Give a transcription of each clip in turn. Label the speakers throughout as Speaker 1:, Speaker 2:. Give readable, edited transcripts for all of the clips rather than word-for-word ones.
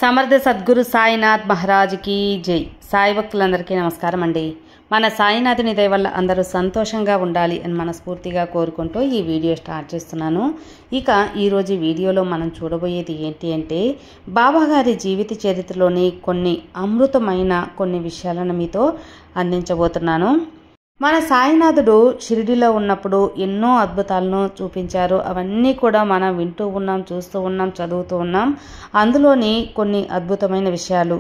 Speaker 1: సమర్థ సద్గురు సాయినాథ్ మహారాజ్కి జై. సాయి భక్తులందరికీ నమస్కారం అండి. మన సాయినాథుని దయ వల్ల అందరూ సంతోషంగా ఉండాలి అని మనస్ఫూర్తిగా కోరుకుంటూ ఈ వీడియో స్టార్ట్ చేస్తున్నాను. ఇక ఈరోజు వీడియోలో మనం చూడబోయేది ఏంటి అంటే, బాబాగారి జీవిత చరిత్రలోని కొన్ని అమృతమైన కొన్ని విషయాలను మీతో అందించబోతున్నాను. మన సాయినాథుడు షిరిడిలో ఉన్నప్పుడు ఎన్నో అద్భుతాలను చూపించారు. అవన్నీ కూడా మనం వింటూ ఉన్నాం, చూస్తూ ఉన్నాం, చదువుతూ ఉన్నాం. అందులోని కొన్ని అద్భుతమైన విషయాలు.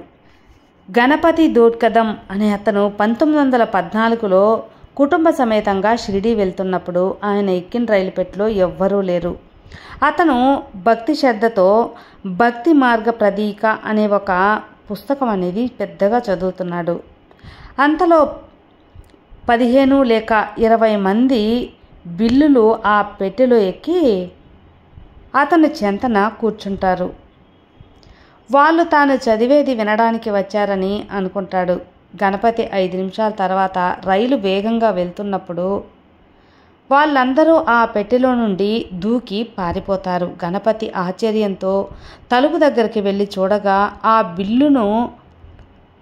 Speaker 1: గణపతి దోడ్కదం అనే అతను 1914లో కుటుంబ సమేతంగా షిరిడి వెళ్తున్నప్పుడు ఆయన ఎక్కిన రైలు పెట్టెలో ఎవ్వరూ లేరు. అతను భక్తి శ్రద్ధతో భక్తి మార్గ ప్రదీక అనే ఒక పుస్తకం అనేది పెద్దగా చదువుతున్నాడు. అంతలో 15 లేక 20 మంది బిల్లులు ఆ పెట్టెలో ఎక్కి అతను చెంతన కూర్చుంటారు. వాళ్ళు తాను చదివేది వినడానికి వచ్చారని అనుకుంటాడు. గణపతి 5 నిమిషాల తర్వాత రైలు వేగంగా వెళ్తున్నప్పుడు వాళ్ళందరూ ఆ పెట్టెలో నుండి దూకి పారిపోతారు. గణపతి ఆశ్చర్యంతో తలుపు దగ్గరికి వెళ్ళి చూడగా ఆ బిల్లును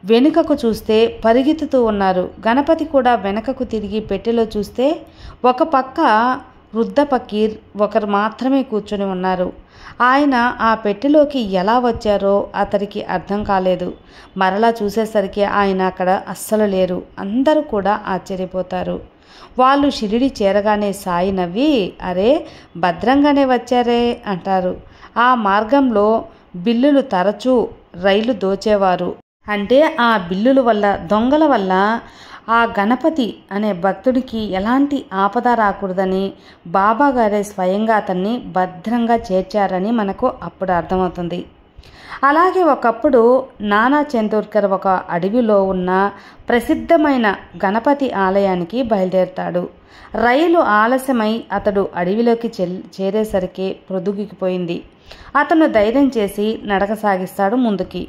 Speaker 1: వెనుకకు చూస్తే పరిగెత్తుతూ ఉన్నారు. గణపతి కూడా వెనకకు తిరిగి పెట్టెలో చూస్తే ఒక పక్క వృద్ధ ఫకీర్ ఒకరు మాత్రమే కూర్చొని ఉన్నారు. ఆయన ఆ పెట్టెలోకి ఎలా వచ్చారో అతనికి అర్థం కాలేదు. మరలా చూసేసరికి ఆయన అక్కడ అస్సలు లేరు. అందరూ కూడా ఆశ్చర్యపోతారు. వాళ్ళు షిరిడి చేరగానే సాయి నవ్వి, అరే భద్రంగానే వచ్చారే అంటారు. ఆ మార్గంలో బిల్లులు తరచూ రైలు దోచేవారు. అంటే ఆ బిల్లుల వల్ల, దొంగల వల్ల ఆ గణపతి అనే భక్తుడికి ఎలాంటి ఆపద రాకూడదని బాబాగారే స్వయంగా అతన్ని భద్రంగా చేర్చారని మనకు అప్పుడు అర్థమవుతుంది. అలాగే ఒకప్పుడు నానా చందోర్కర్ ఒక అడవిలో ఉన్న ప్రసిద్ధమైన గణపతి ఆలయానికి బయలుదేరుతాడు. రైలు ఆలస్యమై అతడు అడవిలోకి చేరేసరికి ప్రొద్దుగిపోయింది. అతను ధైర్యం చేసి నడక సాగిస్తాడు ముందుకి.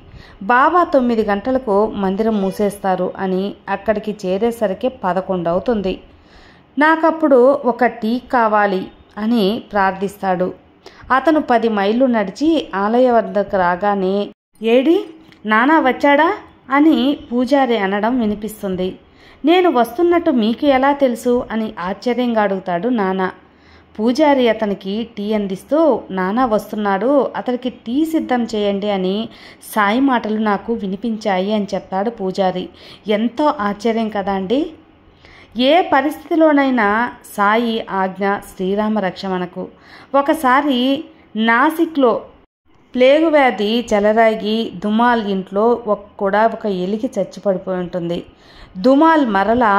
Speaker 1: బాబా 9 గంటలకు మందిరం మూసేస్తారు అని అక్కడికి చేరేసరికి 11 అవుతుంది. నాకప్పుడు ఒక టీ కావాలి అని ప్రార్థిస్తాడు. అతను 10 మైళ్ళు నడిచి ఆలయ వద్దకు రాగానే, ఏడి నానా వచ్చాడా అని పూజారి అనడం వినిపిస్తుంది. నేను వస్తున్నట్టు మీకు ఎలా తెలుసు అని ఆశ్చర్యంగా అడుగుతాడు నానా. పూజారి అతనికి టీ అందిస్తూ, నానా వస్తున్నాడు, అతనికి టీ సిద్ధం చేయండి అని సాయి మాటలు నాకు వినిపించాయి అని చెప్తాడు పూజారి. ఎంతో ఆశ్చర్యం కదా అండి. ఏ పరిస్థితిలోనైనా సాయి ఆజ్ఞ శ్రీరామ రక్ష మనకు. ఒకసారి నాసిక్లో ప్లేగు వ్యాధి చెలరాగి దుమాల్ ఇంట్లో కూడా ఒక ఎలికి చచ్చిపడిపోయి ఉంటుంది. దుమాల్ మరలా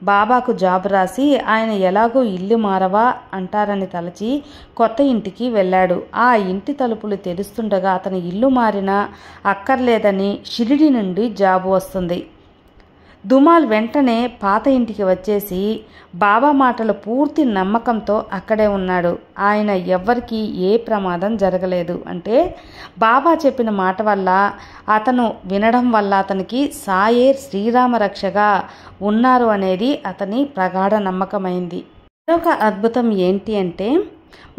Speaker 1: బాబాకు జాబు రాసి ఆయన ఎలాగో ఇల్లు మారవా అంటారని తలచి కొత్త ఇంటికి వెళ్ళాడు. ఆ ఇంటి తలుపులు తెరుస్తుండగా అతని ఇల్లు మారినా అక్కర్లేదని షిరిడి నుండి జాబు వస్తుంది. దుమాల్ వెంటనే పాత ఇంటికి వచ్చేసి బాబా మాటలు పూర్తి నమ్మకంతో అక్కడే ఉన్నాడు. ఆయన ఎవ్వరికీ ఏ ప్రమాదం జరగలేదు. అంటే బాబా చెప్పిన మాట వల్ల, అతను వినడం వల్ల అతనికి సాయే శ్రీరామ రక్షగా ఉన్నారు అనేది అతని ప్రగాఢ నమ్మకమైంది. మరొక అద్భుతం ఏంటి అంటే,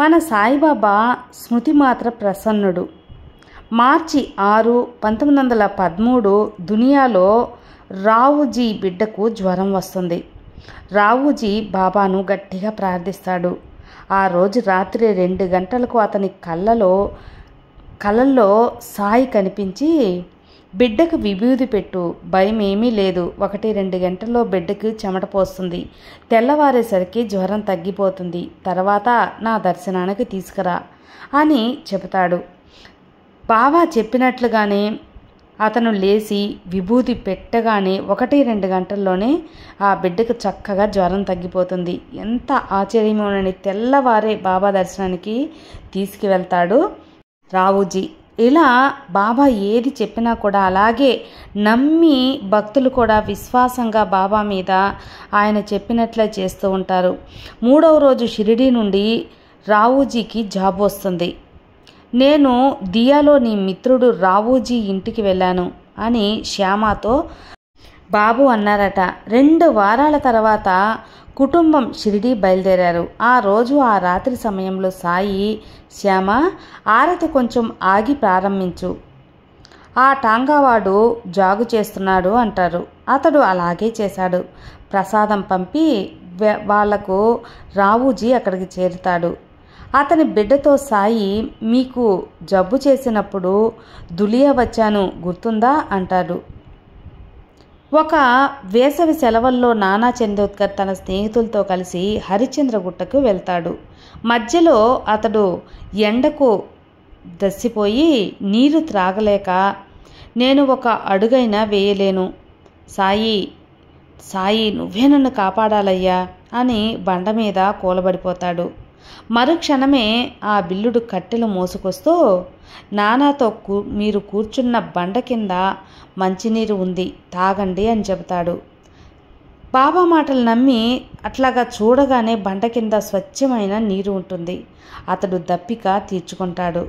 Speaker 1: మన సాయిబాబా స్మృతి మాత్ర ప్రసన్నుడు. మార్చి 6, 1913 దునియాలో రావుజీ బిడ్డకు జ్వరం వస్తుంది. రావుజీ బాబాను గట్టిగా ప్రార్థిస్తాడు. ఆ రోజు రాత్రి 2 గంటలకు అతని కళ్ళల్లో సాయి కనిపించి, బిడ్డకు విభూది పెట్టు, భయం ఏమీ లేదు, 1-2 గంటల్లో బిడ్డకు చెమట పోస్తుంది, తెల్లవారేసరికి జ్వరం తగ్గిపోతుంది, తర్వాత నా దర్శనానికి తీసుకురా అని చెబుతాడు. బాబా చెప్పినట్లుగానే అతను లేచి విభూతి పెట్టగానే 1-2 గంటల్లోనే ఆ బిడ్డకు చక్కగా జ్వరం తగ్గిపోతుంది. ఎంత ఆశ్చర్యమోనని తెల్లవారే బాబా దర్శనానికి తీసుకువెళ్తాడు రావుజీ. ఇలా బాబా ఏది చెప్పినా కూడా అలాగే నమ్మి భక్తులు కూడా విశ్వాసంగా బాబా మీద ఆయన చెప్పినట్లే చేస్తూ ఉంటారు. 3వ రోజు షిరిడి నుండి రావుజీకి జాబ్ వస్తుంది. నేను దియాలో నీ మిత్రుడు రావుజీ ఇంటికి వెళ్ళాను అని శ్యామతో బాబు అన్నారట. 2 వారాల తర్వాత కుటుంబం షిరిడి బయలుదేరారు. ఆ రోజు ఆ రాత్రి సమయంలో సాయి, శ్యామ ఆరతి కొంచెం ఆగి ప్రారంభించు ఆ టాంగావాడు జాగు చేస్తున్నాడు అంటారు. అతడు అలాగే చేశాడు. ప్రసాదం పంపి వాళ్లకు రావుజీ అక్కడికి చేరుతాడు. అతని బిడ్డతో సాయి, మీకు జబ్బు చేసినప్పుడు దులియా వచ్చాను గుర్తుందా అంటాడు. ఒక వేసవి సెలవుల్లో నానా చందోద్కర్ తన స్నేహితులతో కలిసి హరిశ్చంద్రగుట్టకు వెళ్తాడు. మధ్యలో అతడు ఎండకు దసిపోయి నీరు త్రాగలేక, నేను ఒక అడుగైనా వేయలేను, సాయి సాయి నువ్వే నన్ను కాపాడాలయ్యా అని బండ మీద కూలబడిపోతాడు. మరుక్షణమే ఆ బిల్లుడు కట్టెలు మోసుకొస్తూ, నానాతో మీరు కూర్చున్న బండ కింద మంచినీరు ఉంది, తాగండి అని చెబుతాడు. బాబా మాటలు నమ్మి అట్లాగా చూడగానే బండ కింద స్వచ్ఛమైన నీరు ఉంటుంది. అతడు దప్పిక తీర్చుకుంటాడు.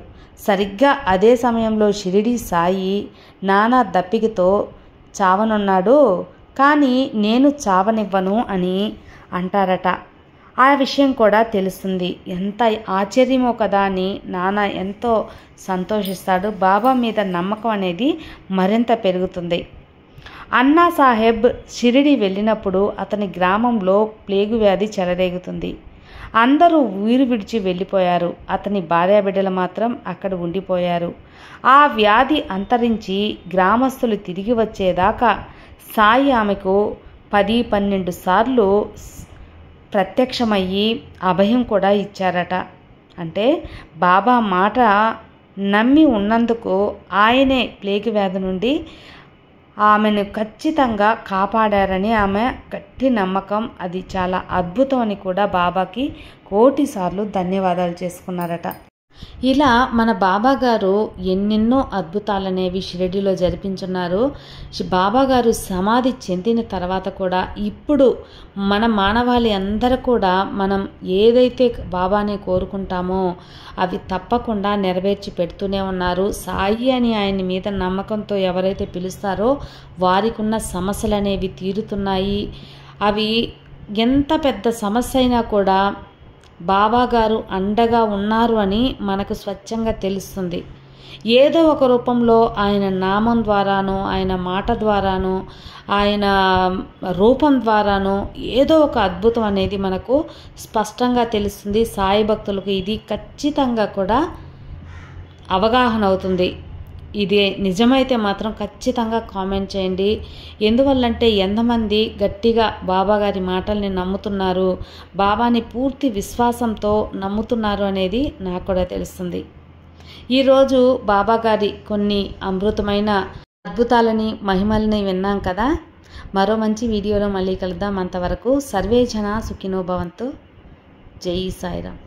Speaker 1: సరిగ్గా అదే సమయంలో షిరిడి సాయి, నానా దప్పికతో చావనున్నాడు, కానీ నేను చావనివ్వను అని అంటారట. ఆ విషయం కూడా తెలుస్తుంది. ఎంత ఆశ్చర్యమో కదా అని నానా ఎంతో సంతోషిస్తాడు. బాబా మీద నమ్మకం అనేది మరింత పెరుగుతుంది. అన్నా సాహెబ్ షిరిడి వెళ్ళినప్పుడు అతని గ్రామంలో ప్లేగు వ్యాధి చెలరేగుతుంది. అందరూ ఊరు విడిచి వెళ్ళిపోయారు. అతని భార్యాబిడ్డలు మాత్రం అక్కడ ఉండిపోయారు. ఆ వ్యాధి అంతరించి గ్రామస్తులు తిరిగి వచ్చేదాకా సాయి ఆమెకు 10-12 సార్లు ప్రత్యక్షమయ్యి అభయం కూడా ఇచ్చారట. అంటే బాబా మాట నమ్మి ఉన్నందుకు ఆయనే ప్లేగు వ్యాధి నుండి ఆమెను ఖచ్చితంగా కాపాడారని ఆమె గట్టి నమ్మకం. అది చాలా అద్భుతం అని కూడా బాబాకి 1,000,000 సార్లు ధన్యవాదాలు చేసుకున్నారట. ఇలా మన బాబాగారు ఎన్నెన్నో అద్భుతాలనేవి షిరిడిలో జరిపించున్నారు. బాబాగారు సమాధి చెందిన తర్వాత కూడా ఇప్పుడు మన మానవాళి అందరూ కూడా మనం ఏదైతే బాబాని కోరుకుంటామో అవి తప్పకుండా నెరవేర్చి పెడుతూనే ఉన్నారు. సాయి అని ఆయన మీద నమ్మకంతో ఎవరైతే పిలుస్తారో వారికి ఉన్న సమస్యలు అనేవి తీరుతున్నాయి. అవి ఎంత పెద్ద సమస్య అయినా కూడా బాబాగారు అండగా ఉన్నారు అని మనకు స్వచ్ఛంగా తెలుస్తుంది. ఏదో ఒక రూపంలో ఆయన నామం ద్వారానో, ఆయన మాట ద్వారానో, ఆయన రూపం ద్వారానో ఏదో ఒక అద్భుతం అనేది మనకు స్పష్టంగా తెలుస్తుంది. సాయి భక్తులకు ఇది ఖచ్చితంగా కూడా అవగాహన అవుతుంది. ఇది నిజమైతే మాత్రం ఖచ్చితంగా కామెంట్ చేయండి. ఎందువల్లంటే ఎంతమంది గట్టిగా బాబాగారి మాటల్ని నమ్ముతున్నారు, బాబాని పూర్తి విశ్వాసంతో నమ్ముతున్నారు అనేది నాకు కూడా తెలుస్తుంది. ఈరోజు బాబాగారి కొన్ని అమృతమైన అద్భుతాలని, మహిమల్ని విన్నాం కదా. మరో మంచి వీడియోలో మళ్ళీ కలుద్దాం. అంతవరకు సర్వే జన సుఖినో భవంతు. జై సాయిరామ్.